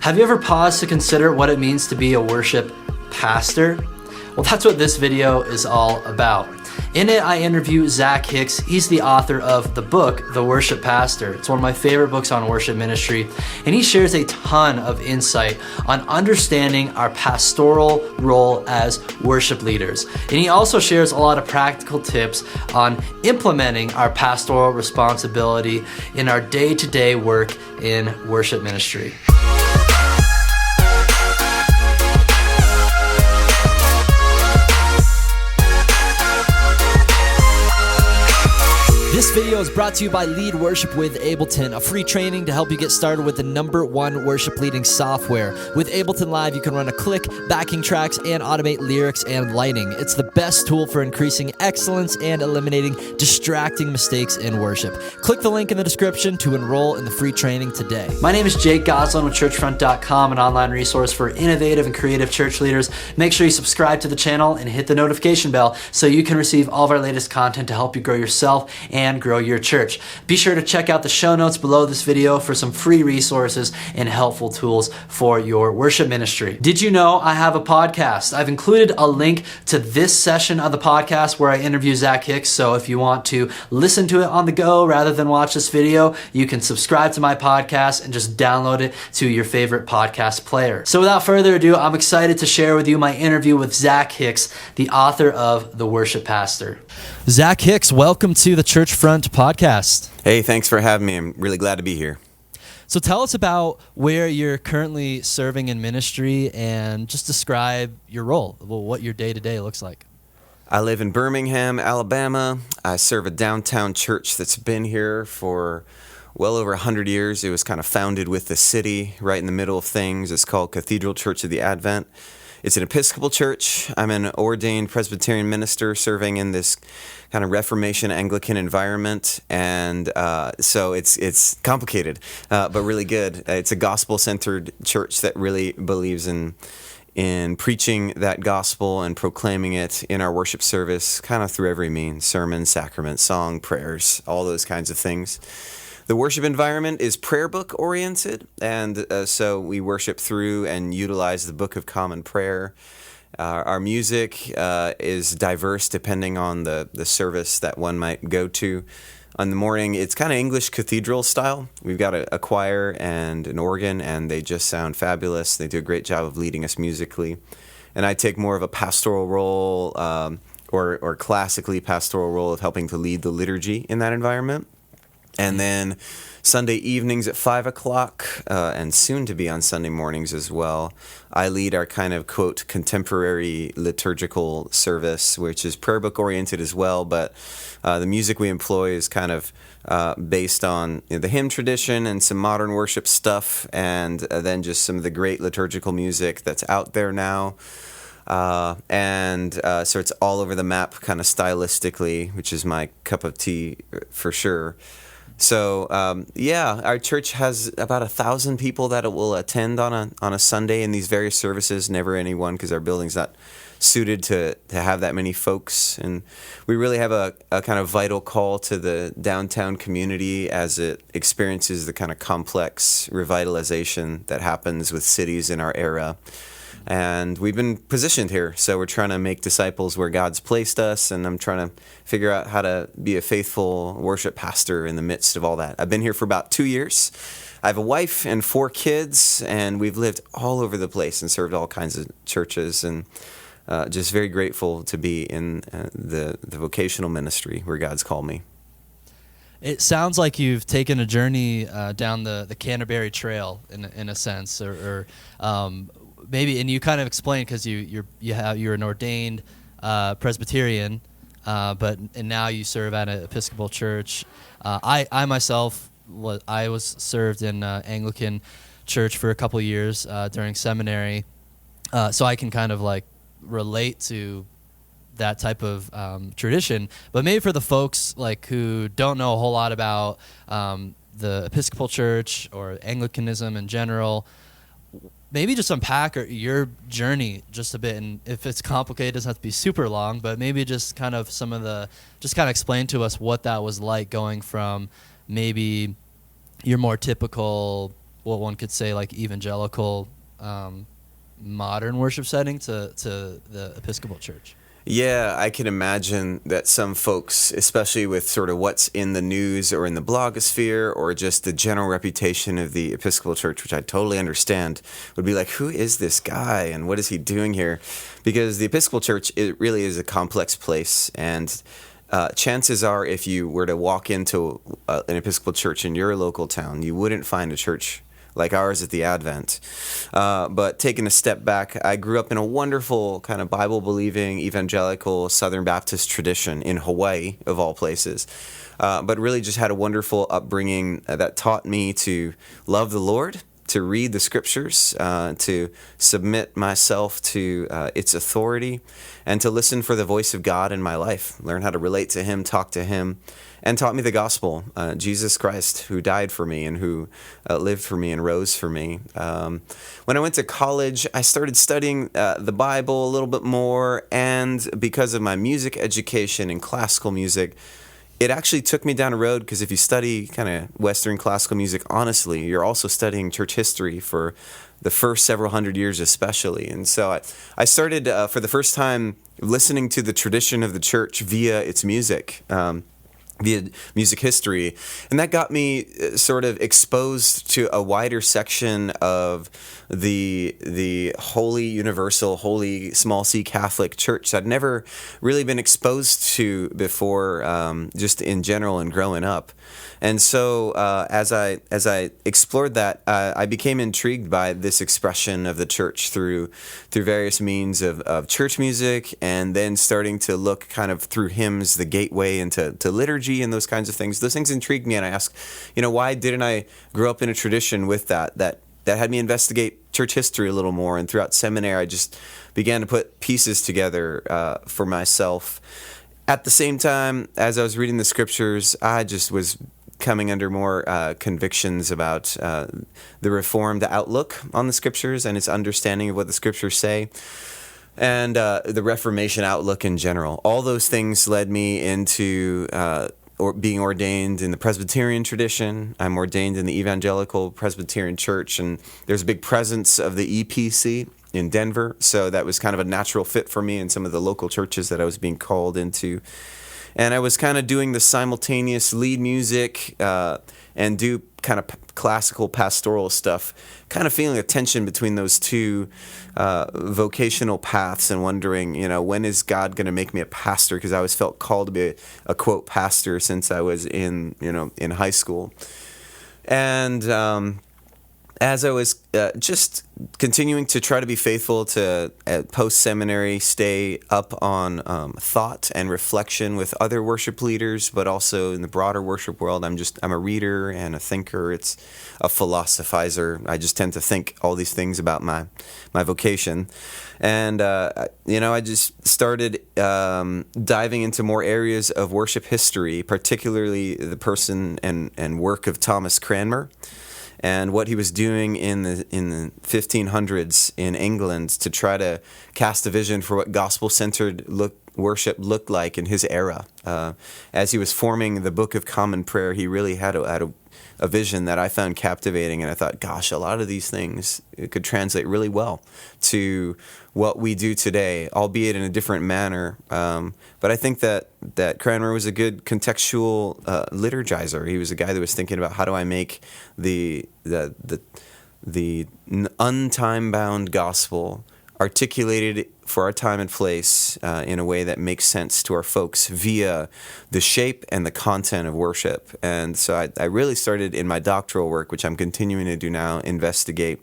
Have you ever paused to consider what it means to be a worship pastor? Well, that's what this video is all about. In it, I interview Zach Hicks. He's the author of the book, The Worship Pastor. It's one of my favorite books on worship ministry, and he shares a ton of insight on understanding our pastoral role as worship leaders. And he also shares a lot of practical tips on implementing our pastoral responsibility in our day-to-day work in worship ministry. This video is brought to you by Lead Worship with Ableton, a free training to help you get started with the #1 worship leading software. With Ableton Live, you can run a click, backing tracks, and automate lyrics and lighting. It's the best tool for increasing excellence and eliminating distracting mistakes in worship. Click the link in the description to enroll in the free training today. My name is Jake Goslin with churchfront.com, an online resource for innovative and creative church leaders. Make sure you subscribe to the channel and hit the notification bell so you can receive all of our latest content to help you grow yourself and grow your church. Be sure to check out the show notes below this video for some free resources and helpful tools for your worship ministry. Did you know I have a podcast? I've included a link to this session of the podcast where I interview Zach Hicks, so if you want to listen to it on the go rather than watch this video, you can subscribe to my podcast and just download it to your favorite podcast player. So without further ado, I'm excited to share with you my interview with Zach Hicks, the author of The Worship Pastor. Zach Hicks, welcome to the Churchfront podcast. Hey, thanks for having me. I'm really glad to be here. So tell us about where you're currently serving in ministry and just describe your role, what your day-to-day looks like. I live in Birmingham, Alabama. I serve a downtown church that's been here for well over 100 years. It was kind of founded with the city right in the middle of things. It's called Cathedral Church of the Advent. It's an Episcopal church. I'm an ordained Presbyterian minister serving in this kind of Reformation Anglican environment, and so it's complicated, but really good. It's a gospel-centered church that really believes in preaching that gospel and proclaiming it in our worship service, kind of through every means: sermon, sacrament, song, prayers, all those kinds of things. The worship environment is prayer book oriented, and so we worship through and utilize the Book of Common Prayer. Our music is diverse depending on the service that one might go to. On the morning, it's kind of English cathedral style. We've got a choir and an organ, and they just sound fabulous. They do a great job of leading us musically. And I take more of a pastoral role, or classically pastoral role of helping to lead the liturgy in that environment. And then Sunday evenings at 5 o'clock, and soon to be on Sunday mornings as well, I lead our kind of, quote, contemporary liturgical service, which is prayer book oriented as well, but the music we employ is kind of based on the hymn tradition and some modern worship stuff, and then just some of the great liturgical music that's out there now. So it's all over the map kind of stylistically, which is my cup of tea for sure. So, our church has about 1,000 people that will attend on a Sunday in these various services, never any one because our building's not suited to have that many folks. And we really have a kind of vital call to the downtown community as it experiences the kind of complex revitalization that happens with cities in our era. And we've been positioned here, so we're trying to make disciples where God's placed us, and I'm trying to figure out how to be a faithful worship pastor in the midst of all that. I've been here for about 2 years. I have a wife and 4 kids, and we've lived all over the place and served all kinds of churches, and just very grateful to be in the vocational ministry where God's called me. It sounds like you've taken a journey down the Canterbury Trail in a sense, or maybe, and you kind of explained because you're an ordained Presbyterian, and now you serve at an Episcopal church. I myself was served in Anglican church for a couple years during seminary, so I can kind of like relate to that type of tradition. But maybe for the folks like who don't know a whole lot about the Episcopal church or Anglicanism in general, maybe just unpack your journey just a bit, and if it's complicated, it doesn't have to be super long, but maybe just kind of just kind of explain to us what that was like going from maybe your more typical what one could say like evangelical modern worship setting to the Episcopal Church. Yeah, I can imagine that some folks, especially with sort of what's in the news or in the blogosphere or just the general reputation of the Episcopal Church, which I totally understand, would be like, who is this guy and what is he doing here? Because the Episcopal Church, it really is a complex place, and chances are if you were to walk into an Episcopal church in your local town, you wouldn't find a church like ours at the Advent. But taking a step back, I grew up in a wonderful kind of Bible-believing evangelical Southern Baptist tradition in Hawaii, of all places. But really just had a wonderful upbringing that taught me to love the Lord, to read the scriptures, to submit myself to its authority, and to listen for the voice of God in my life, learn how to relate to Him, talk to Him, and taught me the gospel, Jesus Christ, who died for me and who lived for me and rose for me. When I went to college, I started studying the Bible a little bit more, and because of my music education and classical music, it actually took me down a road, because if you study kind of Western classical music, honestly, you're also studying church history for the first several hundred years especially. And so I started, for the first time, listening to the tradition of the church via its music. Via music history, and that got me sort of exposed to a wider section of the holy universal, holy small c Catholic Church I'd never really been exposed to before, just in general and growing up. And so as I explored that, I became intrigued by this expression of the church through various means of church music, and then starting to look kind of through hymns, the gateway into liturgy and those kinds of things. Those things intrigued me, and I asked, why didn't I grow up in a tradition with that had me investigate church history a little more? And throughout seminary, I just began to put pieces together for myself. At the same time, as I was reading the scriptures, I just was coming under more convictions about the Reformed outlook on the scriptures and its understanding of what the scriptures say, and the Reformation outlook in general. All those things led me into being ordained in the Presbyterian tradition. I'm ordained in the Evangelical Presbyterian Church, and there's a big presence of the EPC in Denver, so that was kind of a natural fit for me in some of the local churches that I was being called into. And I was kind of doing the simultaneous lead music and do kind of classical pastoral stuff, kind of feeling a tension between those two vocational paths, and wondering, when is God going to make me a pastor? Because I always felt called to be a quote pastor since I was in high school. And as I was just continuing to try to be faithful to, at post-seminary, stay up on thought and reflection with other worship leaders, but also in the broader worship world, I'm a reader and a thinker. It's a philosophizer. I just tend to think all these things about my vocation. And, I just started diving into more areas of worship history, particularly the person and work of Thomas Cranmer, and what he was doing in the 1500s in England to try to cast a vision for what gospel-centered worship looked like in his era. As he was forming the Book of Common Prayer, he really had a vision that I found captivating, and I thought, gosh, a lot of these things could translate really well to what we do today, albeit in a different manner. But I think that Cranmer was a good contextual liturgizer. He was a guy that was thinking about, how do I make the untime-bound gospel articulated for our time and place in a way that makes sense to our folks via the shape and the content of worship. And so I really started in my doctoral work, which I'm continuing to do now, investigate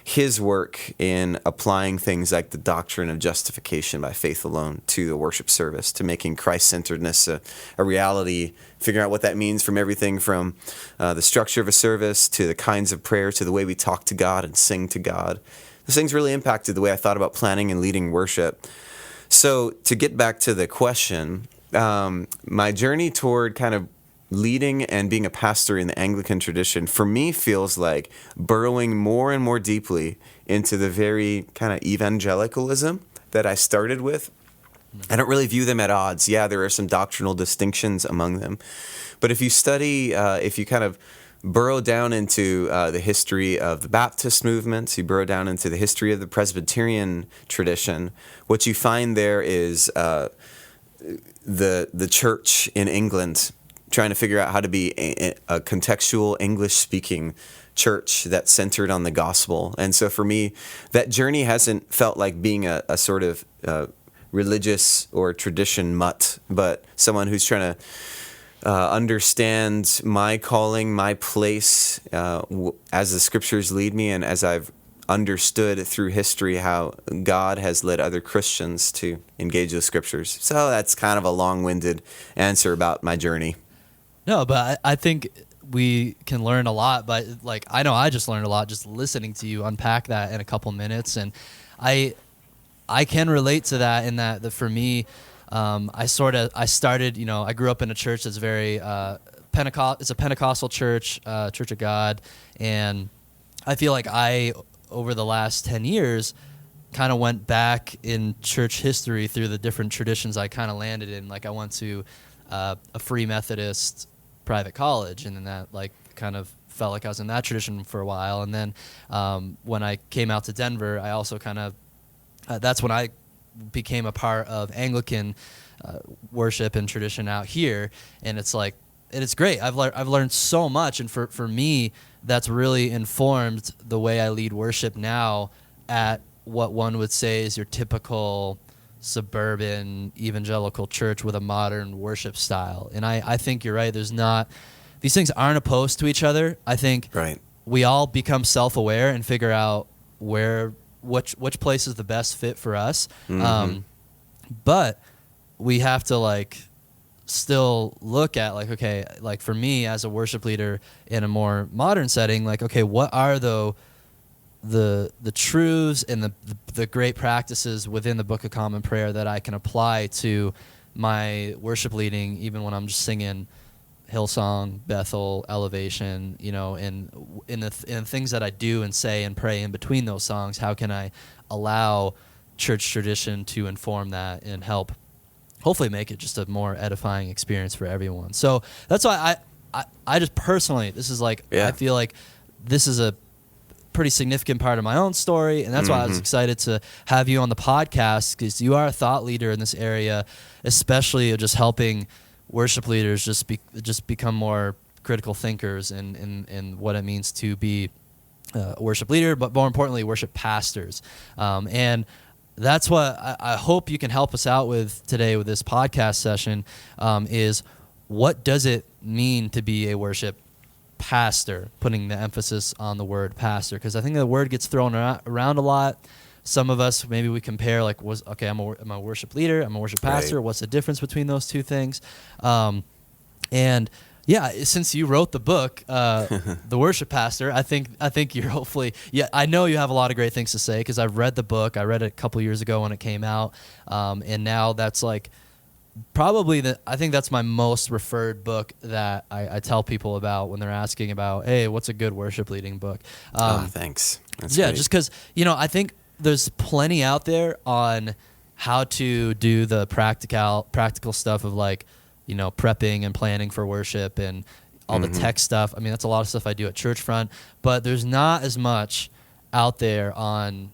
his work in applying things like the doctrine of justification by faith alone to the worship service, to making Christ-centeredness a reality, figuring out what that means from everything from the structure of a service to the kinds of prayer to the way we talk to God and sing to God. Those things really impacted the way I thought about planning and leading worship. So to get back to the question, my journey toward kind of leading and being a pastor in the Anglican tradition, for me, feels like burrowing more and more deeply into the very kind of evangelicalism that I started with. I don't really view them at odds. Yeah, there are some doctrinal distinctions among them. But if you study, if you kind of burrow down into the history of the Baptist movement, you burrow down into the history of the Presbyterian tradition, what you find there is the church in England trying to figure out how to be a contextual English-speaking church that's centered on the gospel. And so for me, that journey hasn't felt like being a sort of religious or tradition mutt, but someone who's trying to understand my calling, my place as the scriptures lead me, and as I've understood through history how God has led other Christians to engage the scriptures. So that's kind of a long-winded answer about my journey. No, but I think we can learn a lot, but like I know I just learned a lot just listening to you unpack that in a couple minutes, and I can relate to that in that for me, I started, I grew up in a church that's very it's a Pentecostal church, Church of God, and I feel like I over the last 10 years kind of went back in church history through the different traditions I kind of landed in. Like I went to a Free Methodist private college, and then that like kind of felt like I was in that tradition for a while. And then when I came out to Denver, I also kind of that's when I became a part of Anglican worship and tradition out here, and it's like it's great. I've learned so much, and for me, that's really informed the way I lead worship now at what one would say is your typical suburban evangelical church with a modern worship style. And I think you're right. These things aren't opposed to each other. I think we all become self-aware and figure out which place is the best fit for us. Mm-hmm. But we have to still look at okay, for me as a worship leader in a more modern setting, okay, what are the truths and the great practices within the Book of Common Prayer that I can apply to my worship leading, even when I'm just singing Hillsong, Bethel, Elevation, and in the things that I do and say and pray in between those songs. How can I allow church tradition to inform that and help hopefully make it just a more edifying experience for everyone? So that's why I just personally, this is I feel like this is a pretty significant part of my own story, and that's why I was excited to have you on the podcast, because you are a thought leader in this area, especially just helping worship leaders just become more critical thinkers in what it means to be a worship leader, but more importantly, worship pastors. And that's what I hope you can help us out with today with this podcast session, is what does it mean to be a worship pastor, putting the emphasis on the word pastor, because I think the word gets thrown around a lot. Some of us, maybe we compare I'm a worship leader, I'm a worship pastor. Right. What's the difference between those two things? And yeah, since you wrote the book, The Worship Pastor, I think you're hopefully, I know you have a lot of great things to say, because I've read the book. I read it a couple years ago when it came out, and now that's probably I think that's my most referred book that I tell people about when they're asking about, hey, what's a good worship leading book? Thanks. That's great. Just because I think there's plenty out there on how to do the practical stuff of prepping and planning for worship and all the tech stuff. I mean, that's a lot of stuff I do at Churchfront, but there's not as much out there on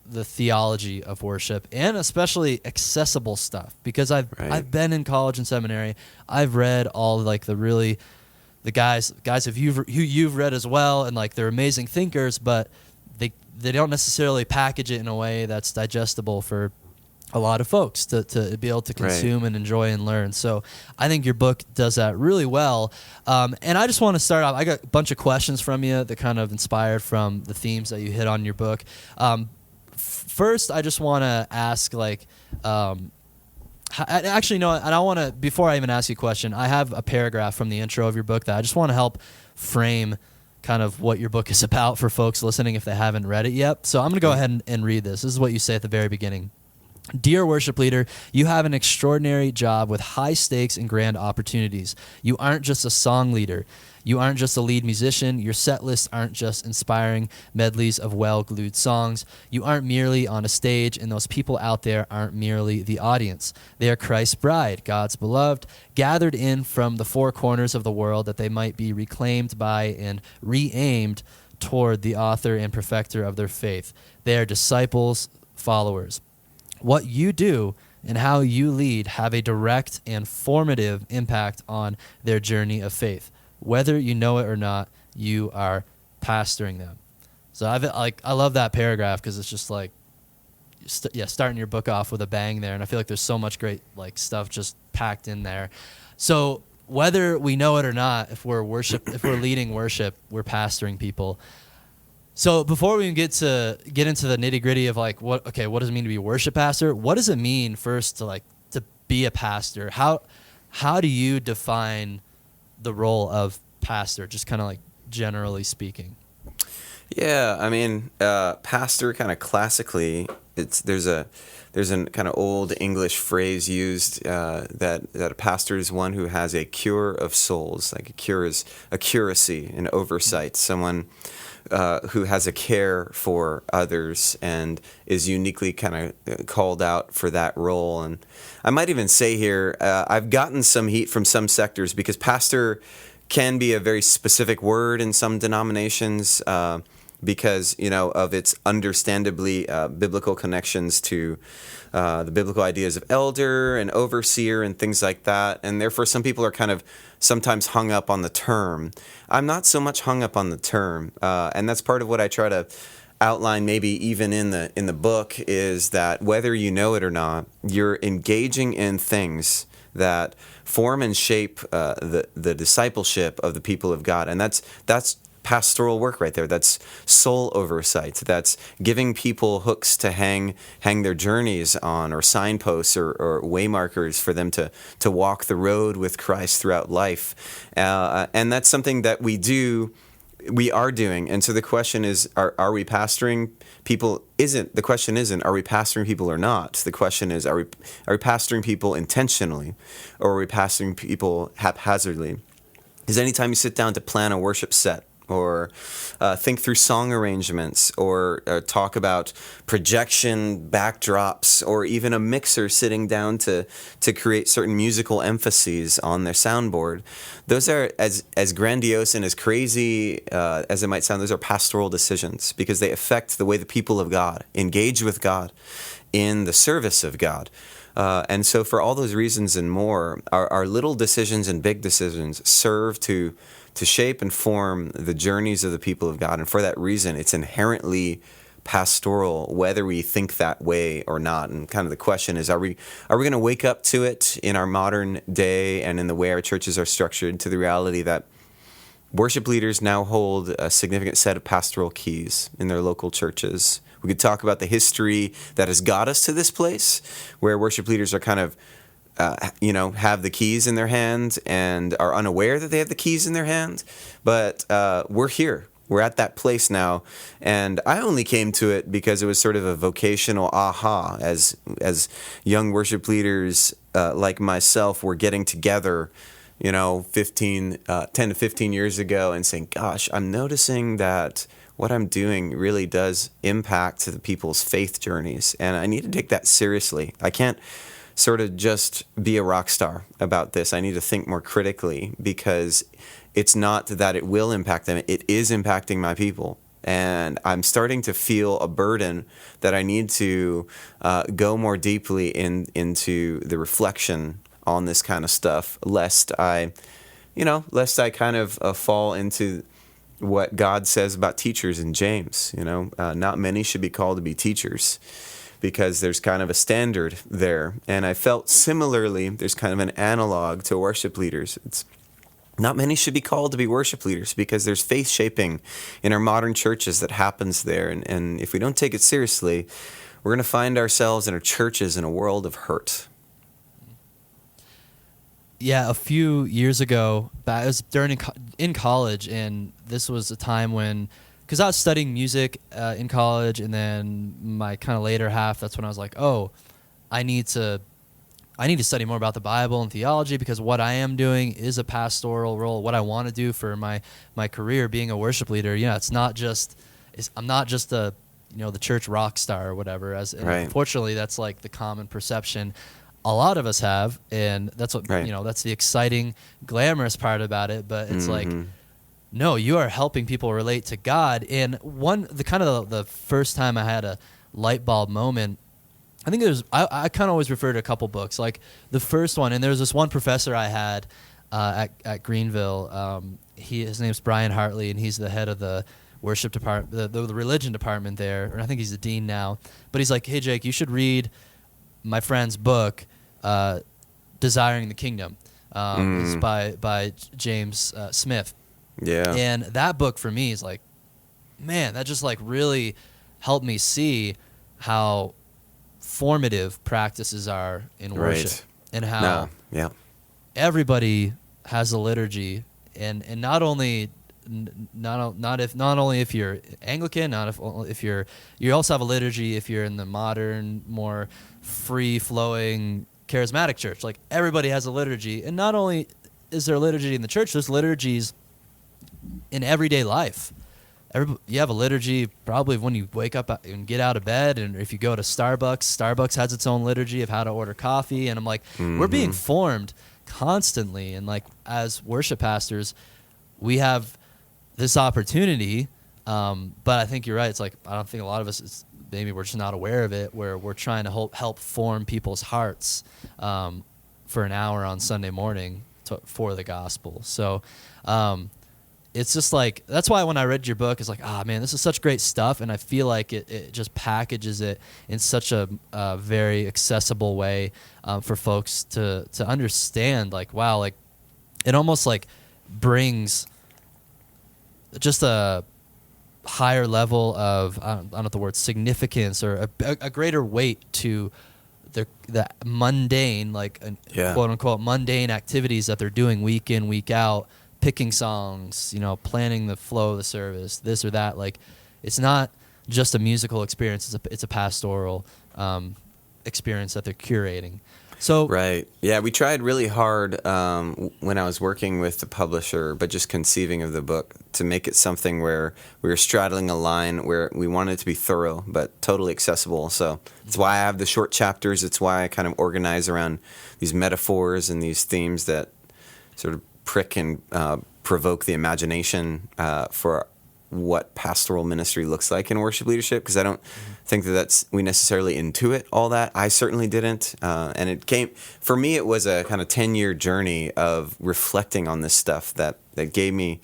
the theology of worship, and especially accessible stuff, because I've been in college and seminary. I've read all the guys who you've read as well, and they're amazing thinkers, but they don't necessarily package it in a way that's digestible for a lot of folks to be able to consume and enjoy and learn. So I think your book does that really well. And I just want to start off, I got a bunch of questions from you that kind of inspired from the themes that you hit on your book. First, I just want to ask, actually, no, and I want to, before I even ask you a question, I have a paragraph from the intro of your book that I just want to help frame kind of what your book is about for folks listening if they haven't read it yet. So I'm going to go ahead and read this. This is what you say at the very beginning. Dear worship leader, you have an extraordinary job with high stakes and grand opportunities. You aren't just a song leader. You aren't just a lead musician. Your set lists aren't just inspiring medleys of well-glued songs. You aren't merely on a stage, and those people out there aren't merely the audience. They are Christ's bride, God's beloved, gathered in from the four corners of the world that they might be reclaimed by and re-aimed toward the author and perfecter of their faith. They are disciples, followers. What you do and how you lead have a direct and formative impact on their journey of faith. Whether you know it or not, you are pastoring them. So I love that paragraph because it's just like, starting your book off with a bang there, and I feel like there's so much great stuff just packed in there. So whether we know it or not, if we're leading worship, we're pastoring people. So before we get into the nitty gritty of what does it mean to be a worship pastor? What does it mean first to be a pastor? How do you define the role of pastor, just kind of generally speaking? Yeah, I mean, pastor kind of classically, there's a kind of old English phrase used that a pastor is one who has a cure of souls. Like a cure is a curacy, an oversight, someone who has a care for others and is uniquely kind of called out for that role. And I might even say here, I've gotten some heat from some sectors because pastor can be a very specific word in some denominations because, of its understandably biblical connections to the biblical ideas of elder and overseer and things like that. And therefore, some people are kind of sometimes hung up on the term. I'm not so much hung up on the term. And that's part of what I try to outline, maybe even in the book, is that whether you know it or not, you're engaging in things that form and shape the discipleship of the people of God. And that's pastoral work right there. That's soul oversight. That's giving people hooks to hang their journeys on, or signposts or waymarkers for them to walk the road with Christ throughout life. And that's something that we are doing. And so the question is, are we pastoring people? The question isn't, are we pastoring people or not? The question is, are we pastoring people intentionally, or are we pastoring people haphazardly? Because anytime you sit down to plan a worship set, or think through song arrangements, or talk about projection backdrops, or even a mixer sitting down to create certain musical emphases on their soundboard, those are as grandiose and as crazy as it might sound. Those are pastoral decisions because they affect the way the people of God engage with God in the service of God. And so for all those reasons and more, our little decisions and big decisions serve to shape and form the journeys of the people of God. And for that reason, it's inherently pastoral, whether we think that way or not. And kind of the question is, are we going to wake up to it in our modern day and in the way our churches are structured, to the reality that worship leaders now hold a significant set of pastoral keys in their local churches? We could talk about the history that has got us to this place, where worship leaders are kind of have the keys in their hand and are unaware that they have the keys in their hand. But we're here. We're at that place now. And I only came to it because it was sort of a vocational aha as young worship leaders like myself were getting together, 10 to 15 years ago, and saying, gosh, I'm noticing that what I'm doing really does impact the people's faith journeys. And I need to take that seriously. I can't sort of just be a rock star about this. I need to think more critically, because it's not that it will impact them. It is impacting my people. And I'm starting to feel a burden that I need to go more deeply into the reflection on this kind of stuff, lest I kind of fall into what God says about teachers in James. Not many should be called to be teachers, because there's kind of a standard there. And I felt similarly, there's kind of an analog to worship leaders. It's not many should be called to be worship leaders, because there's faith shaping in our modern churches that happens there. And if we don't take it seriously, we're going to find ourselves in our churches in a world of hurt. Yeah, a few years ago, it was in college, and this was a time when, because I was studying music in college, and then my kind of later half, that's when I was like, oh, I need to study more about the Bible and theology, because what I am doing is a pastoral role. What I want to do for my career being a worship leader, it's not just I'm not just the church rock star or whatever. Unfortunately, that's like the common perception a lot of us have, and that's what that's the exciting, glamorous part about it. But it's like, no, you are helping people relate to God. And the first time I had a light bulb moment, I think I kind of always refer to a couple books. Like the first one, and there was this one professor I had at Greenville. His name's Brian Hartley, and he's the head of the worship department, the religion department there, and I think he's the dean now. But he's like, hey, Jake, you should read my friend's book, Desiring the Kingdom. It's by James Smith. Yeah. And that book for me is like, man, that just like really helped me see how formative practices are in worship, and how everybody has a liturgy, and not only if you're Anglican, if you also have a liturgy if you're in the modern, more free flowing charismatic church. Like everybody has a liturgy, and not only is there a liturgy in the church, there's liturgies in everyday life. You have a liturgy probably when you wake up and get out of bed, and if you go to Starbucks has its own liturgy of how to order coffee. And I'm like, we're being formed constantly, and like as worship pastors, we have this opportunity. But I think you're right. It's like, I don't think a lot of us, maybe we're just not aware of it, where we're trying to help form people's hearts for an hour on Sunday morning for the gospel. So it's just like, that's why when I read your book, it's like, man, this is such great stuff. And I feel like it just packages it in such a very accessible way for folks to understand. Like, wow, like it almost like brings just a higher level of, I don't know the word, significance, or a greater weight to the mundane, like quote unquote mundane activities that they're doing week in, week out, picking songs, planning the flow of the service, this or that. Like, it's not just a musical experience; it's a pastoral experience that they're curating. So right, yeah, we tried really hard when I was working with the publisher, but just conceiving of the book, to make it something where we were straddling a line where we wanted it to be thorough but totally accessible. So it's why I have the short chapters. It's why I kind of organize around these metaphors and these themes that sort of prick and provoke the imagination for what pastoral ministry looks like in worship leadership, because I don't think we necessarily intuit all that. I certainly didn't. And it came, for me, it was a kind of 10-year journey of reflecting on this stuff that gave me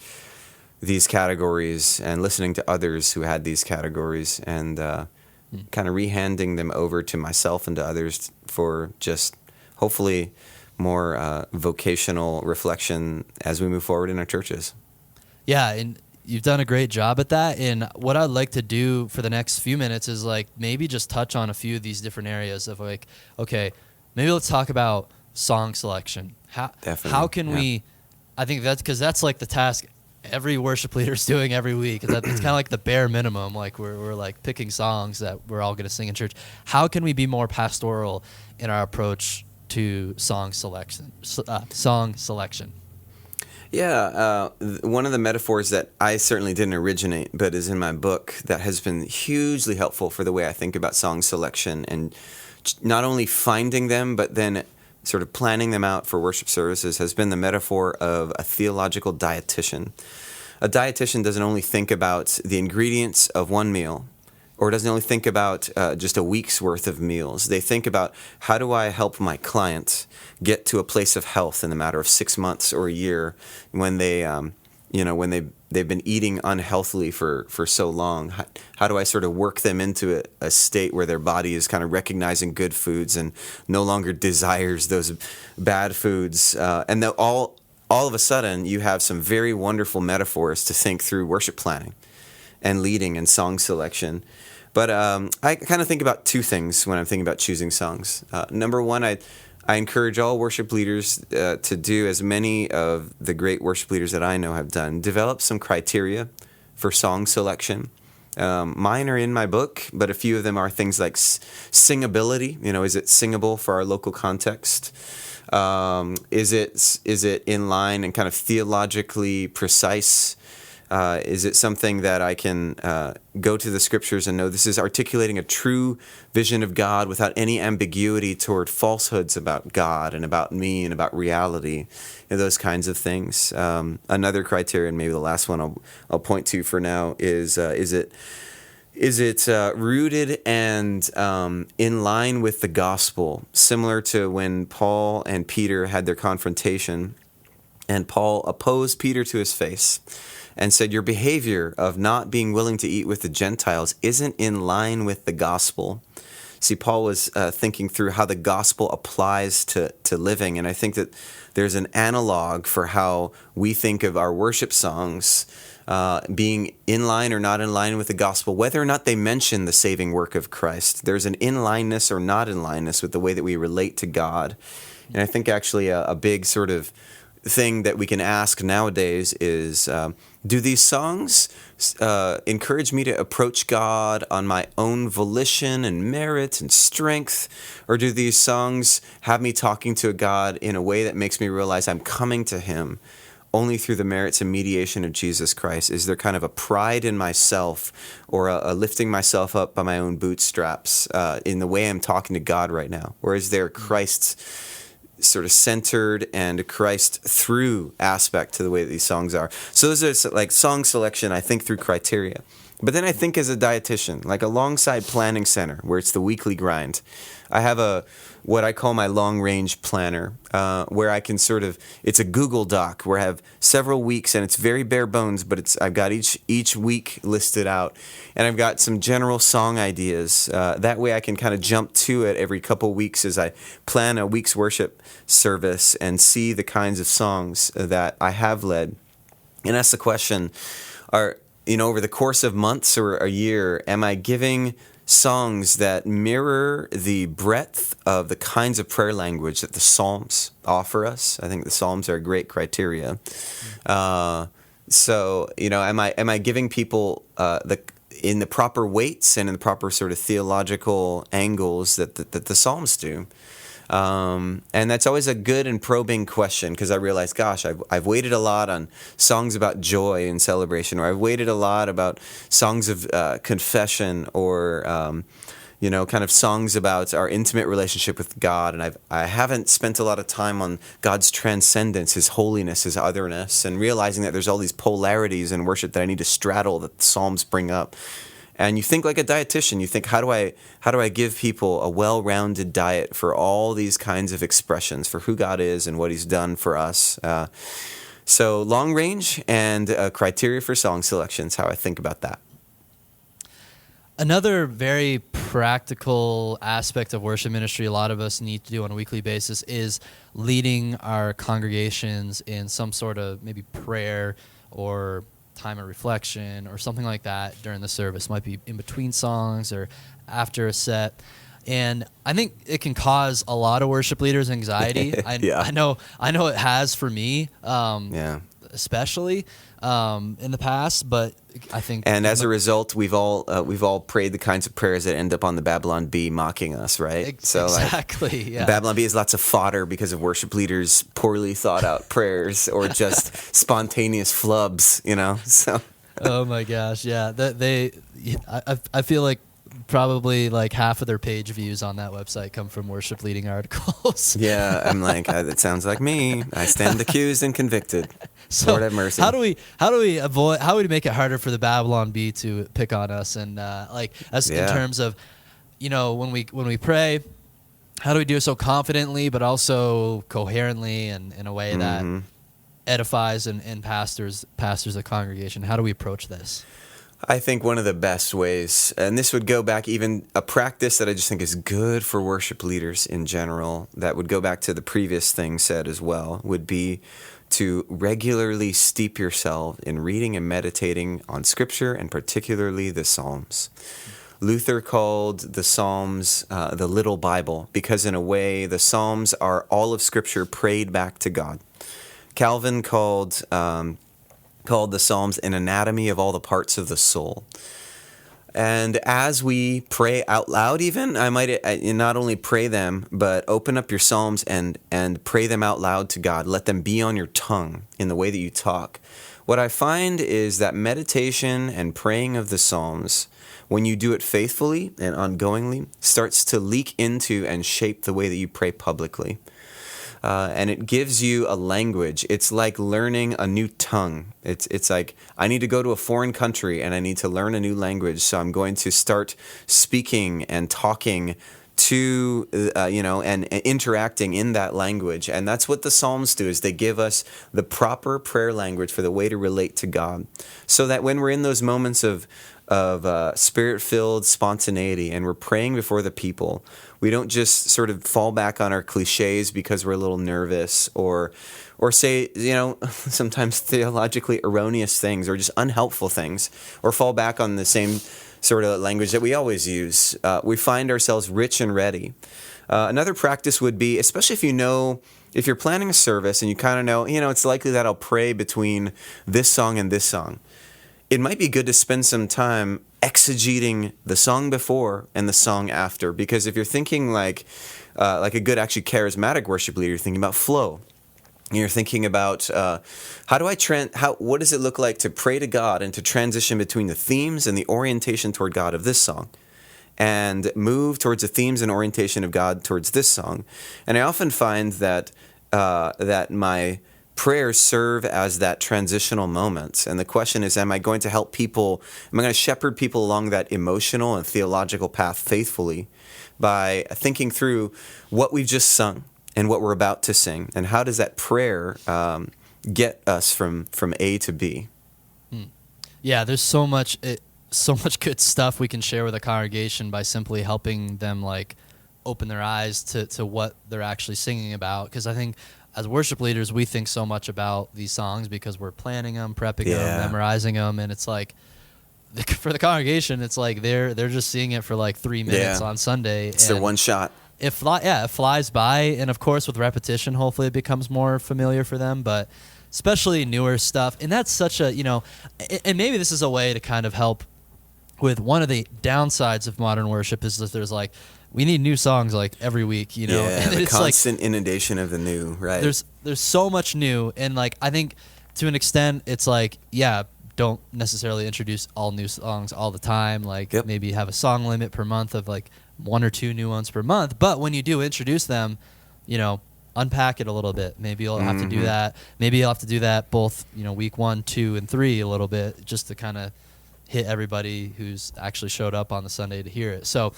these categories, and listening to others who had these categories, and kind of rehanding them over to myself and to others for just hopefully more vocational reflection as we move forward in our churches. Yeah, and you've done a great job at that. And what I'd like to do for the next few minutes is like maybe just touch on a few of these different areas of like, okay, maybe let's talk about song selection. How can we, I think that's because that's like the task every worship leader is doing every week. It's kind of like the bare minimum. Like we're like picking songs that we're all going to sing in church. How can we be more pastoral in our approach to song selection? Yeah, one of the metaphors that I certainly didn't originate, but is in my book, that has been hugely helpful for the way I think about song selection, and not only finding them, but then sort of planning them out for worship services, has been the metaphor of a theological dietitian. A dietitian doesn't only think about the ingredients of one meal, or doesn't only think about just a week's worth of meals. They think about, how do I help my client get to a place of health in the matter of 6 months or a year, when they, when they've been eating unhealthily for so long. How do I sort of work them into a state where their body is kind of recognizing good foods and no longer desires those bad foods? And all of a sudden, you have some very wonderful metaphors to think through worship planning and leading and song selection. But I kind of think about two things when I'm thinking about choosing songs. Number one, I encourage all worship leaders to do, as many of the great worship leaders that I know have done, develop some criteria for song selection. Mine are in my book, but a few of them are things like singability. Is it singable for our local context? Is it in line and kind of theologically precise? Is it something that I can go to the scriptures and know this is articulating a true vision of God without any ambiguity toward falsehoods about God and about me and about reality, and those kinds of things. Another criterion, maybe the last one I'll point to for now, is it rooted and in line with the gospel, similar to when Paul and Peter had their confrontation, and Paul opposed Peter to his face and said, your behavior of not being willing to eat with the Gentiles isn't in line with the gospel. See, Paul was thinking through how the gospel applies to living, and I think that there's an analog for how we think of our worship songs being in line or not in line with the gospel, whether or not they mention the saving work of Christ. There's an in-lineness or not in-lineness with the way that we relate to God. And I think actually a big sort of thing that we can ask nowadays is, do these songs encourage me to approach God on my own volition and merit and strength? Or do these songs have me talking to a God in a way that makes me realize I'm coming to Him only through the merits and mediation of Jesus Christ? Is there kind of a pride in myself or a lifting myself up by my own bootstraps in the way I'm talking to God right now? Or is there Christ's sort of centered and Christ through aspect to the way that these songs are? So those are like song selection, I think, through criteria. But then I think as a dietitian, like alongside Planning Center, where it's the weekly grind, I have what I call my long-range planner, where I can it's a Google Doc where I have several weeks, and it's very bare bones, but I've got each week listed out, and I've got some general song ideas. That way I can kind of jump to it every couple weeks as I plan a week's worship service and see the kinds of songs that I have led. And ask the question, over the course of months or a year, am I giving songs that mirror the breadth of the kinds of prayer language that the Psalms offer us? I think the Psalms are a great criteria. So, am I giving people in the proper weights and in the proper sort of theological angles that the Psalms do? And that's always a good and probing question, because I realize, gosh, I've waited a lot on songs about joy and celebration, or I've waited a lot about songs of confession, or kind of songs about our intimate relationship with God, and I haven't spent a lot of time on God's transcendence, His holiness, His otherness, and realizing that there's all these polarities in worship that I need to straddle that the Psalms bring up. And you think like a dietitian. You think, how do I give people a well-rounded diet for all these kinds of expressions for who God is and what He's done for us? So long range and criteria for song selection is how I think about that. Another very practical aspect of worship ministry a lot of us need to do on a weekly basis is leading our congregations in some sort of maybe prayer or time of reflection or something like that during the service. Might be in between songs or after a set. And I think it can cause a lot of worship leaders anxiety. I know it has for me, especially in the past, but I think, and as a result, we've all prayed the kinds of prayers that end up on the Babylon Bee mocking us, right? Exactly. Yeah. Babylon Bee is lots of fodder because of worship leaders' poorly thought out prayers or just spontaneous flubs, So. Oh my gosh, yeah. I feel like probably like half of their page views on that website come from worship leading articles. Yeah, I'm like, that sounds like me. I stand accused and convicted. So Lord have mercy. How do we make it harder for the Babylon Bee to pick on us? And in terms of, when we pray, how do we do it so confidently, but also coherently and in a way that edifies and pastors the congregation? How do we approach this? I think one of the best ways, and this would go back even a practice that I just think is good for worship leaders in general, that would go back to the previous thing said as well, would be to regularly steep yourself in reading and meditating on Scripture, and particularly the Psalms. Luther called the Psalms the Little Bible, because in a way the Psalms are all of Scripture prayed back to God. Calvin called the Psalms an anatomy of all the parts of the soul. And as we pray out loud, even I might not only pray them, but open up your Psalms and pray them out loud to God. Let them be on your tongue in the way that you talk. What I find is that meditation and praying of the Psalms, when you do it faithfully and ongoingly, starts to leak into and shape the way that you pray publicly. And it gives you a language. It's like learning a new tongue. It's like, I need to go to a foreign country and I need to learn a new language. So I'm going to start speaking and talking to, and interacting in that language. And that's what the Psalms do, is they give us the proper prayer language for the way to relate to God. So that when we're in those moments of spirit-filled spontaneity and we're praying before the people, we don't just sort of fall back on our cliches because we're a little nervous or say, sometimes theologically erroneous things or just unhelpful things, or fall back on the same sort of language that we always use. We find ourselves rich and ready. Another practice would be, especially if you're planning a service and you kind of know, it's likely that I'll pray between this song and this song. It might be good to spend some time exegeting the song before and the song after, because if you're thinking like a good, actually charismatic worship leader, you're thinking about flow. You're thinking about what does it look like to pray to God and to transition between the themes and the orientation toward God of this song, and move towards the themes and orientation of God towards this song. And I often find that my prayers serve as that transitional moment. And the question is, am I going to shepherd people along that emotional and theological path faithfully by thinking through what we've just sung and what we're about to sing? And how does that prayer get us from A to B? Yeah, there's so much good stuff we can share with a congregation by simply helping them open their eyes to what they're actually singing about. Because I think as worship leaders, we think so much about these songs because we're planning them, prepping them, memorizing them, and it's like, for the congregation, it's like they're just seeing it for 3 minutes on Sunday. It's their one shot. It flies by, and of course with repetition, hopefully it becomes more familiar for them. But especially newer stuff, and that's such a and maybe this is a way to kind of help with one of the downsides of modern worship is that there's we need new songs every week, Yeah, and the it's constant inundation of the new, right? There's so much new, and I think to an extent it's don't necessarily introduce all new songs all the time. Maybe have a song limit per month of 1 or 2 new ones per month. But when you do introduce them, unpack it a little bit. Maybe you'll have to do that. Maybe you'll have to do that both, week 1, 2, and 3 a little bit, just to kind of hit everybody who's actually showed up on the Sunday to hear it. So,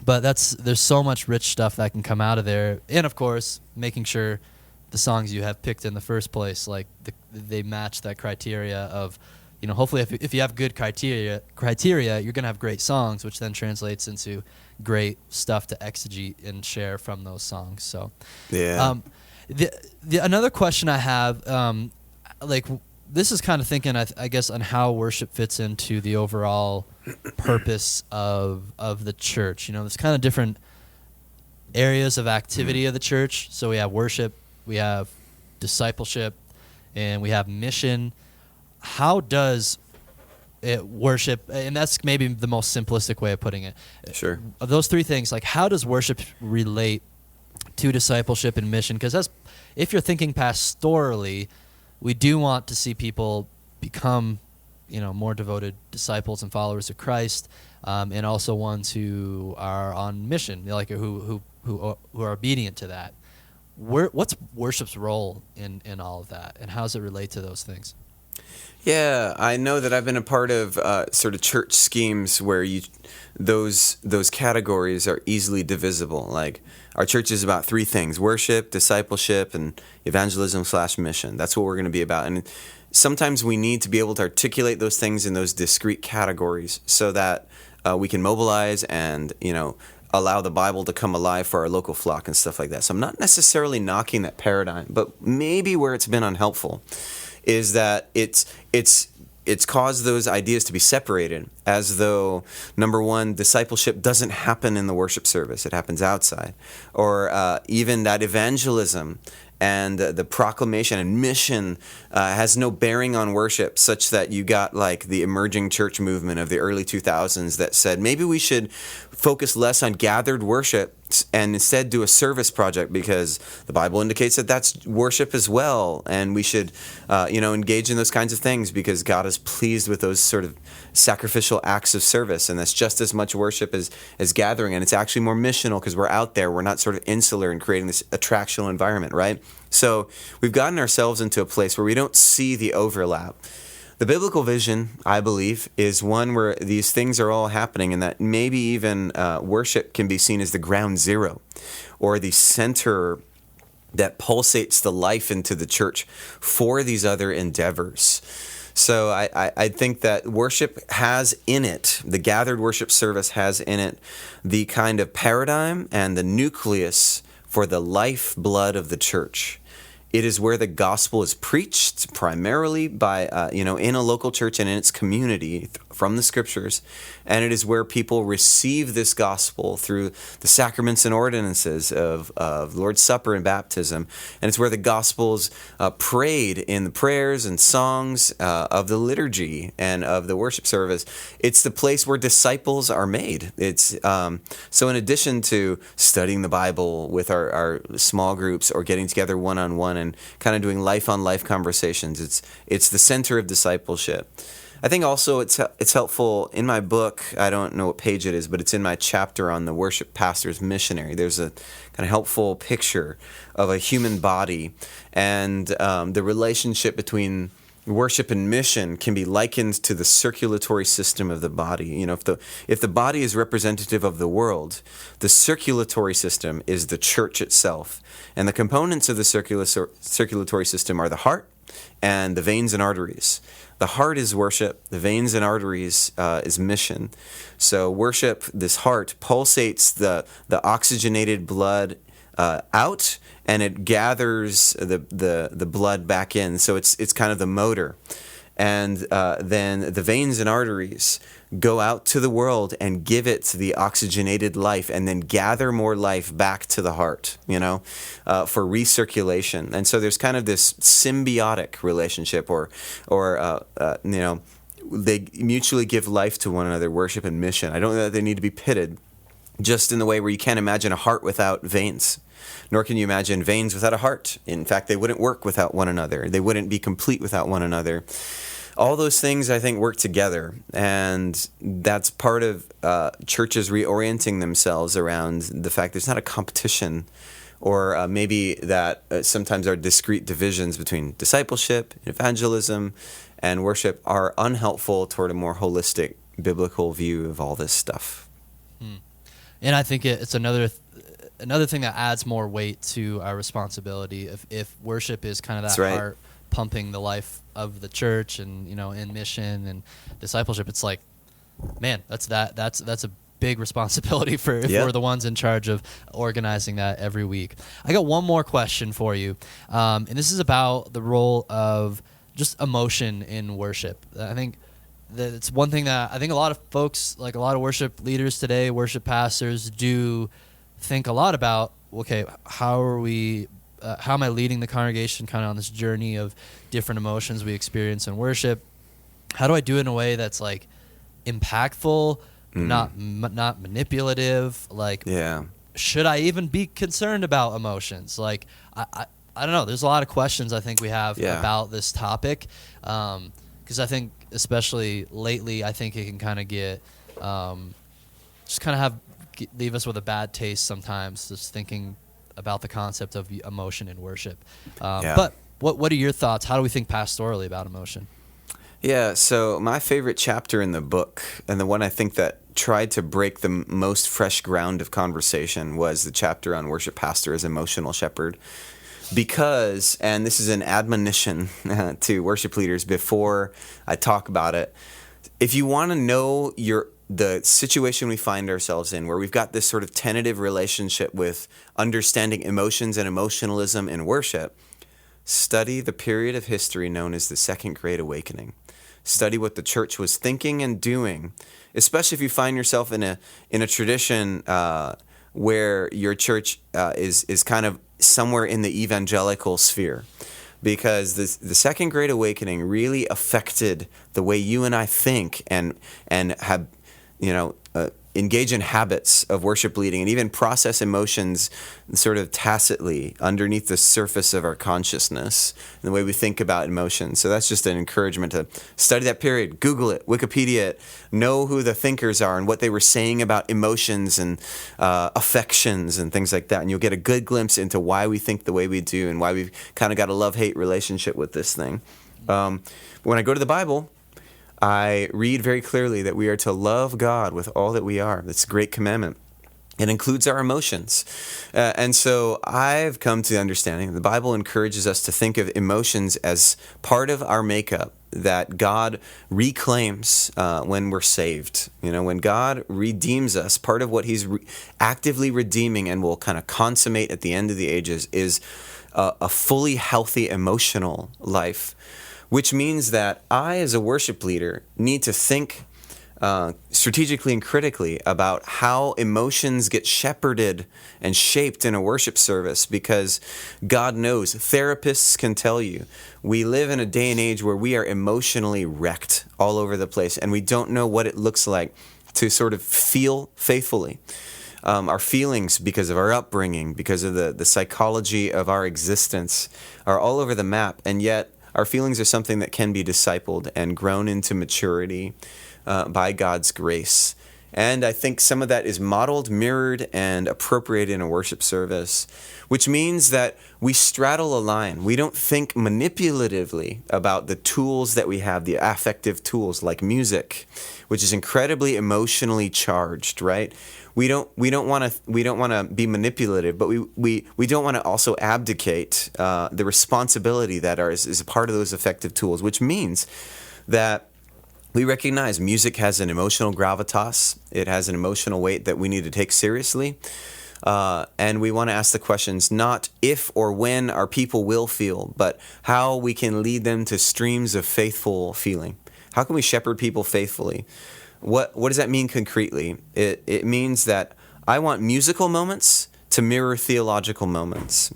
but there's so much rich stuff that can come out of there, and of course, making sure the songs you have picked in the first place, they match that criteria of, hopefully if you have good criteria, you're gonna have great songs, which then translates into great stuff to exegete and share from those songs. So, the another question I have, this is kind of thinking, I guess, on how worship fits into the overall purpose of the church. There's kind of different areas of activity of the church. So we have worship, we have discipleship, and we have mission. How does it worship, and that's maybe the most simplistic way of putting it. Sure. Of those 3 things, how does worship relate to discipleship and mission? Because if you're thinking pastorally, we do want to see people become, more devoted disciples and followers of Christ, and also ones who are on mission, who are obedient to that. What's worship's role in all of that, and how does it relate to those things? Yeah, I know that I've been a part of sort of church schemes where those categories are easily divisible. Our church is about 3 things: worship, discipleship, and evangelism/mission. That's what we're going to be about. And sometimes we need to be able to articulate those things in those discrete categories so that we can mobilize and, allow the Bible to come alive for our local flock and stuff like that. So I'm not necessarily knocking that paradigm, but maybe where it's been unhelpful is that it's caused those ideas to be separated, as though, number one, discipleship doesn't happen in the worship service, it happens outside. Or even that evangelism and the proclamation and mission has no bearing on worship, such that you got like the emerging church movement of the early 2000s that said maybe we should focus less on gathered worship and instead do a service project, because the Bible indicates that that's worship as well, and we should engage in those kinds of things because God is pleased with those sort of sacrificial acts of service, and that's just as much worship as gathering, and it's actually more missional because we're out there, we're not sort of insular in creating this attractional environment, right? So we've gotten ourselves into a place where we don't see the overlap. The biblical vision, I believe, is one where these things are all happening, and that maybe even worship can be seen as the ground zero or the center that pulsates the life into the church for these other endeavors. So I think that worship has in it, the gathered worship service has in it, the kind of paradigm and the nucleus for the lifeblood of the church. It is where the gospel is preached primarily by, in a local church and in its community from the scriptures. And it is where people receive this gospel through the sacraments and ordinances of Lord's Supper and baptism. And it's where the gospel is prayed in the prayers and songs of the liturgy and of the worship service. It's the place where disciples are made. It's so in addition to studying the Bible with our small groups or getting together one-on-one and kind of doing life-on-life conversations, it's the center of discipleship. I think also it's helpful in my book. I don't know what page it is, but it's in my chapter on the worship pastor's missionary. There's a kind of helpful picture of a human body, and the relationship between worship and mission can be likened to the circulatory system of the body. You know, if the body is representative of the world, the circulatory system is the church itself, and the components of the circulatory system are the heart and the veins and arteries. The heart is worship. The veins and arteries is mission. So worship, this heart, pulsates the oxygenated blood out, and it gathers the blood back in. So it's kind of the motor. And then the veins and arteries go out to the world and give it the oxygenated life, and then gather more life back to the heart, for recirculation. And so there's kind of this symbiotic relationship, or they mutually give life to one another, worship and mission. I don't know that they need to be pitted, just in the way where you can't imagine a heart without veins, nor can you imagine veins without a heart. In fact, they wouldn't work without one another. They wouldn't be complete without one another. All those things, I think, work together, and that's part of churches reorienting themselves around the fact there's not a competition, or maybe that sometimes our discrete divisions between discipleship, evangelism, and worship are unhelpful toward a more holistic biblical view of all this stuff. And I think it's another thing that adds more weight to our responsibility. If worship is kind of that heart pumping the life of the church, and in mission and discipleship, it's like, man, that's a big responsibility if we're the ones in charge of organizing that every week. I got one more question for you, and this is about the role of just emotion in worship. I think that it's one thing that I think a lot of folks, like a lot of worship leaders today, worship pastors, do think a lot about. Okay, how am I leading the congregation kind of on this journey of different emotions we experience in worship? How do I do it in a way that's like impactful, not manipulative? Like, should I even be concerned about emotions? Like, I don't know. There's a lot of questions I think we have about this topic, because I think especially lately, I think it can kind of get just kind of leave us with a bad taste sometimes, just thinking about the concept of emotion in worship. But what are your thoughts? How do we think pastorally about emotion? Yeah, so my favorite chapter in the book, and the one I think that tried to break the most fresh ground of conversation, was the chapter on worship pastor as emotional shepherd. Because, and this is an admonition to worship leaders before I talk about it, if you want to know the situation we find ourselves in, where we've got this sort of tentative relationship with understanding emotions and emotionalism in worship, study the period of history known as the Second Great Awakening. Study what the church was thinking and doing, especially if you find yourself in a tradition where your church is kind of somewhere in the evangelical sphere, because the Second Great Awakening really affected the way you and I think and have, engage in habits of worship leading and even process emotions sort of tacitly underneath the surface of our consciousness and the way we think about emotions. So that's just an encouragement to study that period, Google it, Wikipedia it, know who the thinkers are and what they were saying about emotions and affections and things like that. And you'll get a good glimpse into why we think the way we do and why we've kind of got a love-hate relationship with this thing. When I go to the Bible, I read very clearly that we are to love God with all that we are. That's a great commandment. It includes our emotions. And so I've come to the understanding the Bible encourages us to think of emotions as part of our makeup that God reclaims when we're saved. When God redeems us, part of what he's actively redeeming and will kind of consummate at the end of the ages is a fully healthy emotional life. Which means that I, as a worship leader, need to think strategically and critically about how emotions get shepherded and shaped in a worship service, because God knows, therapists can tell you, we live in a day and age where we are emotionally wrecked all over the place, and we don't know what it looks like to sort of feel faithfully. Our feelings, because of our upbringing, because of the psychology of our existence, are all over the map, and yet our feelings are something that can be discipled and grown into maturity by God's grace. And I think some of that is modeled, mirrored, and appropriated in a worship service, which means that we straddle a line. We don't think manipulatively about the tools that we have, the affective tools like music, which is incredibly emotionally charged, right? We don't want to be manipulative, but we don't want to also abdicate the responsibility that is a part of those effective tools, which means that we recognize music has an emotional gravitas. It has an emotional weight that we need to take seriously. And we want to ask the questions, not if or when our people will feel, but how we can lead them to streams of faithful feeling. How can we shepherd people faithfully? What does that mean concretely? It means that I want musical moments to mirror theological moments.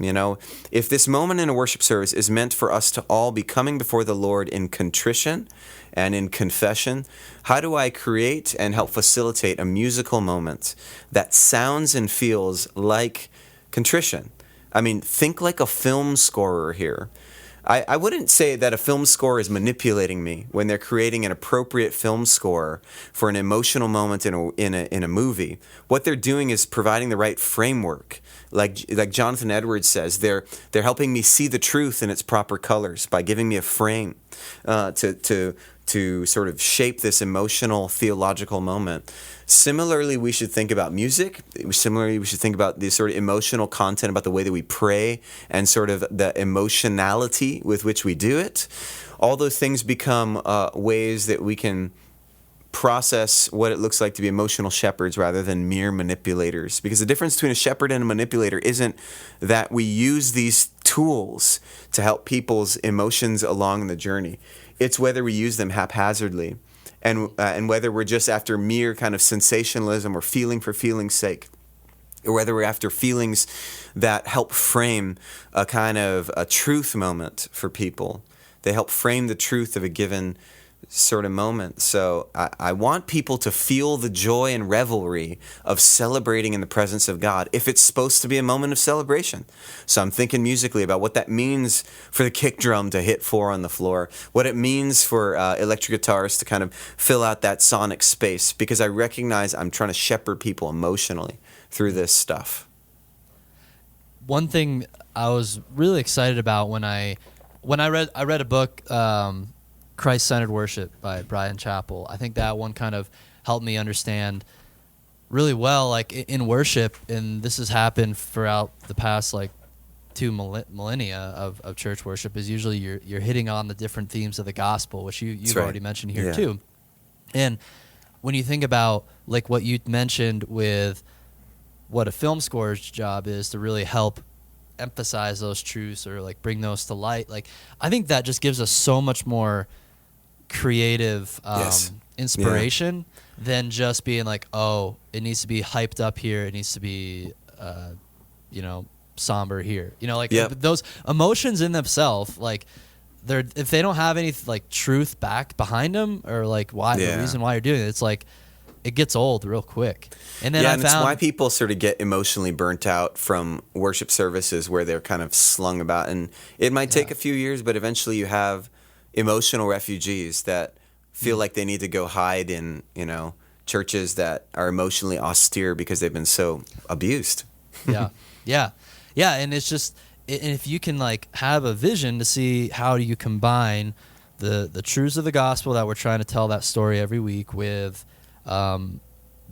If this moment in a worship service is meant for us to all be coming before the Lord in contrition and in confession, how do I create and help facilitate a musical moment that sounds and feels like contrition? Think like a film scorer here. I wouldn't say that a film score is manipulating me when they're creating an appropriate film score for an emotional moment in a movie. What they're doing is providing the right framework. Like Jonathan Edwards says, they're helping me see the truth in its proper colors by giving me a frame to sort of shape this emotional theological moment. Similarly, we should think about music. Similarly, we should think about the sort of emotional content about the way that we pray and sort of the emotionality with which we do it. All those things become ways that we can process what it looks like to be emotional shepherds rather than mere manipulators. Because the difference between a shepherd and a manipulator isn't that we use these tools to help people's emotions along the journey. It's whether we use them haphazardly and whether we're just after mere kind of sensationalism or feeling for feeling's sake, or whether we're after feelings that help frame a kind of a truth moment for people. They help frame the truth of a given sort of moment. So I want people to feel the joy and revelry of celebrating in the presence of God if it's supposed to be a moment of celebration. So I'm thinking musically about what that means for the kick drum to hit 4 on the floor, what it means for electric guitars to kind of fill out that sonic space, because I recognize I'm trying to shepherd people emotionally through this stuff. One thing I was really excited about when I read a book, Christ-Centered Worship by Brian Chappell. I think that one kind of helped me understand really well, like in worship, and this has happened throughout the past like 2 millennia of church worship, is usually you're hitting on the different themes of the gospel, which you've already mentioned here too. And when you think about like what you mentioned with what a film scorer's job is to really help emphasize those truths or like bring those to light, like I think that just gives us so much more creative inspiration than just being like, oh, it needs to be hyped up here, it needs to be somber here. You know, like Yep. those emotions in themselves, like if they don't have any like truth back behind them, or like why the reason why you're doing it, it's like it gets old real quick. And then it's why people sort of get emotionally burnt out from worship services where they're kind of slung about. And it might take a few years, but eventually you have emotional refugees that feel like they need to go hide in, churches that are emotionally austere because they've been so abused. Yeah. And it's just, and if you can like have a vision to see how do you combine the truths of the gospel that we're trying to tell that story every week with, and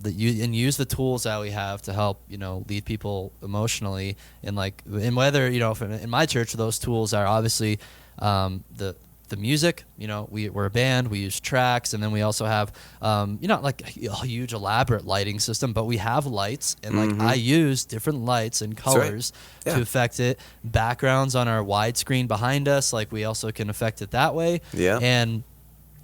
use the tools that we have to help lead people emotionally, and whether in my church those tools are obviously the music. We're a band, we use tracks, and then we also have like a huge elaborate lighting system, but we have lights, and like I use different lights and colors to affect it. Backgrounds on our widescreen behind us, like we also can affect it that way.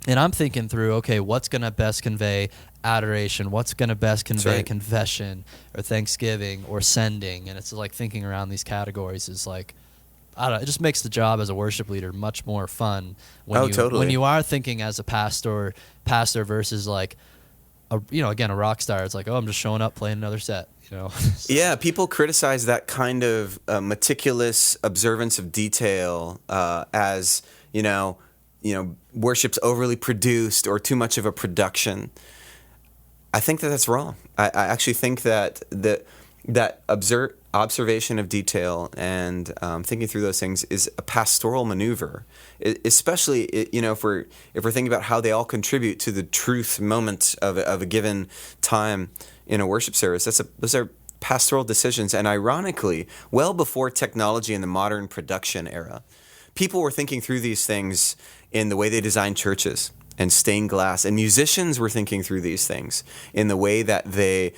And I'm thinking through, okay, what's going to best convey adoration? What's going to best convey confession or thanksgiving or sending? And it's like thinking around these categories is like, I don't know, it just makes the job as a worship leader much more fun when you are thinking as a pastor versus like again, a rock star. It's like, oh, I'm just showing up playing another set. Yeah, people criticize that kind of meticulous observance of detail as worship's overly produced or too much of a production. I think that's wrong. I actually think that observation of detail and thinking through those things is a pastoral maneuver, especially if we're thinking about how they all contribute to the truth moment of a given time in a worship service. Those are pastoral decisions, and ironically, well before technology in the modern production era, people were thinking through these things in the way they designed churches and stained glass, and musicians were thinking through these things in the way that they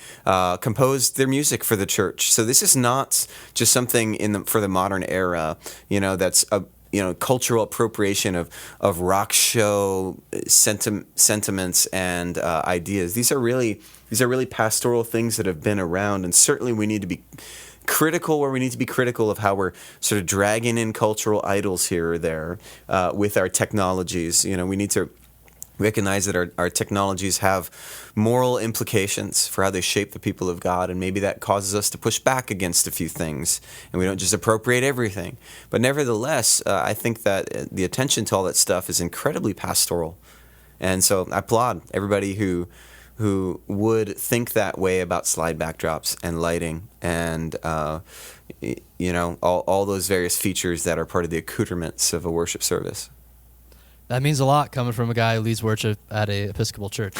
composed their music for the church. So this is not just something for the modern era, that's a cultural appropriation of rock show sentiments and ideas. These are really pastoral things that have been around, and certainly we need to be critical where we need to be critical of how we're sort of dragging in cultural idols here or there with our technologies. We need to recognize that our technologies have moral implications for how they shape the people of God, and maybe that causes us to push back against a few things, and we don't just appropriate everything. But nevertheless, I think that the attention to all that stuff is incredibly pastoral, and so I applaud everybody who would think that way about slide backdrops and lighting and all those various features that are part of the accoutrements of a worship service. That means a lot coming from a guy who leads worship at a Episcopal church.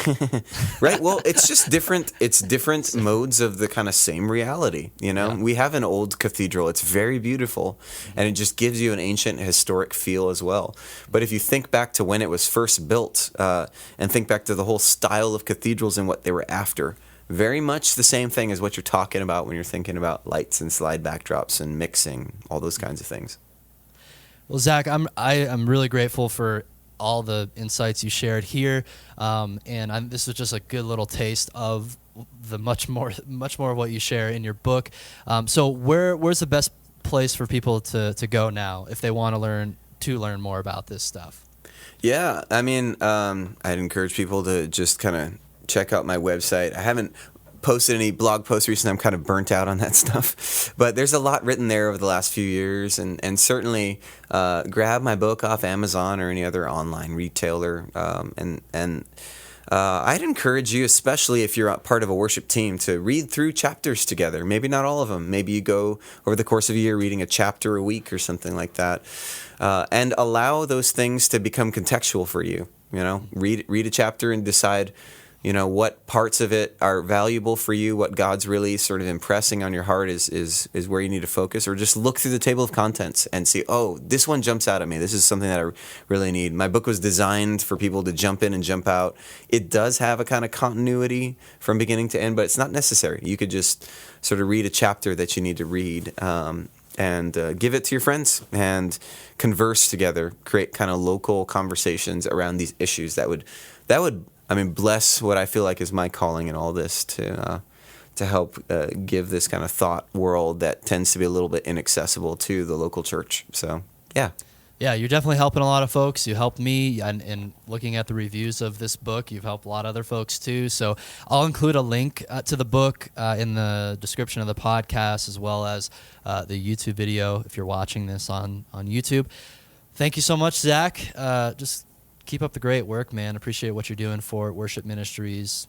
Right. Well, it's just different. It's different modes of the kind of same reality. We have an old cathedral. It's very beautiful, and it just gives you an ancient historic feel as well. But if you think back to when it was first built and think back to the whole style of cathedrals and what they were after, very much the same thing as what you're talking about when you're thinking about lights and slide backdrops and mixing, all those kinds of things. Well, Zach, I'm really grateful for all the insights you shared here, and this was just a good little taste of the much more of what you share in your book. So where's the best place for people to go now if they want to learn more about this stuff? Yeah, I mean, I'd encourage people to just kind of check out my website. I haven't posted any blog posts recently. I'm kind of burnt out on that stuff. But there's a lot written there over the last few years. And certainly grab my book off Amazon or any other online retailer. I'd encourage you, especially if you're part of a worship team, to read through chapters together. Maybe not all of them. Maybe you go over the course of a year reading a chapter a week or something like that. And allow those things to become contextual for you. Read a chapter and decide what parts of it are valuable for you, what God's really sort of impressing on your heart is where you need to focus, or just look through the table of contents and see, oh, this one jumps out at me. This is something that I really need. My book was designed for people to jump in and jump out. It does have a kind of continuity from beginning to end, but it's not necessary. You could just sort of read a chapter that you need to read and give it to your friends and converse together, create kind of local conversations around these issues that would bless what I feel like is my calling in all this, to to help give this kind of thought world that tends to be a little bit inaccessible to the local church. So, yeah. Yeah, you're definitely helping a lot of folks. You helped me, and looking at the reviews of this book, you've helped a lot of other folks too. So I'll include a link to the book in the description of the podcast, as well as the YouTube video if you're watching this on YouTube. Thank you so much, Zach. Just keep up the great work, man. Appreciate what you're doing for worship ministries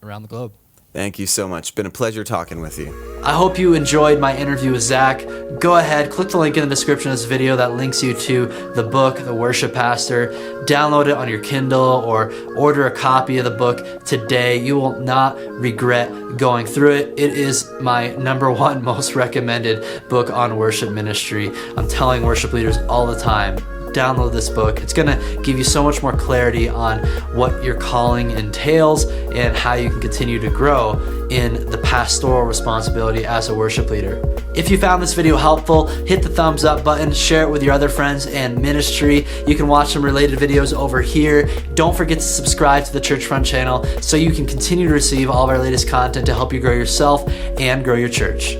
around the globe. Thank you so much. Been a pleasure talking with you. I hope you enjoyed my interview with Zach. Go ahead, click the link in the description of this video that links you to the book, The Worship Pastor. Download it on your Kindle or order a copy of the book today. You will not regret going through it. It is my #1 most recommended book on worship ministry. I'm telling worship leaders all the time, download this book. It's going to give you so much more clarity on what your calling entails and how you can continue to grow in the pastoral responsibility as a worship leader. If you found this video helpful, hit the thumbs up button, share it with your other friends and ministry. You can watch some related videos over here. Don't forget to subscribe to the Churchfront channel so you can continue to receive all of our latest content to help you grow yourself and grow your church.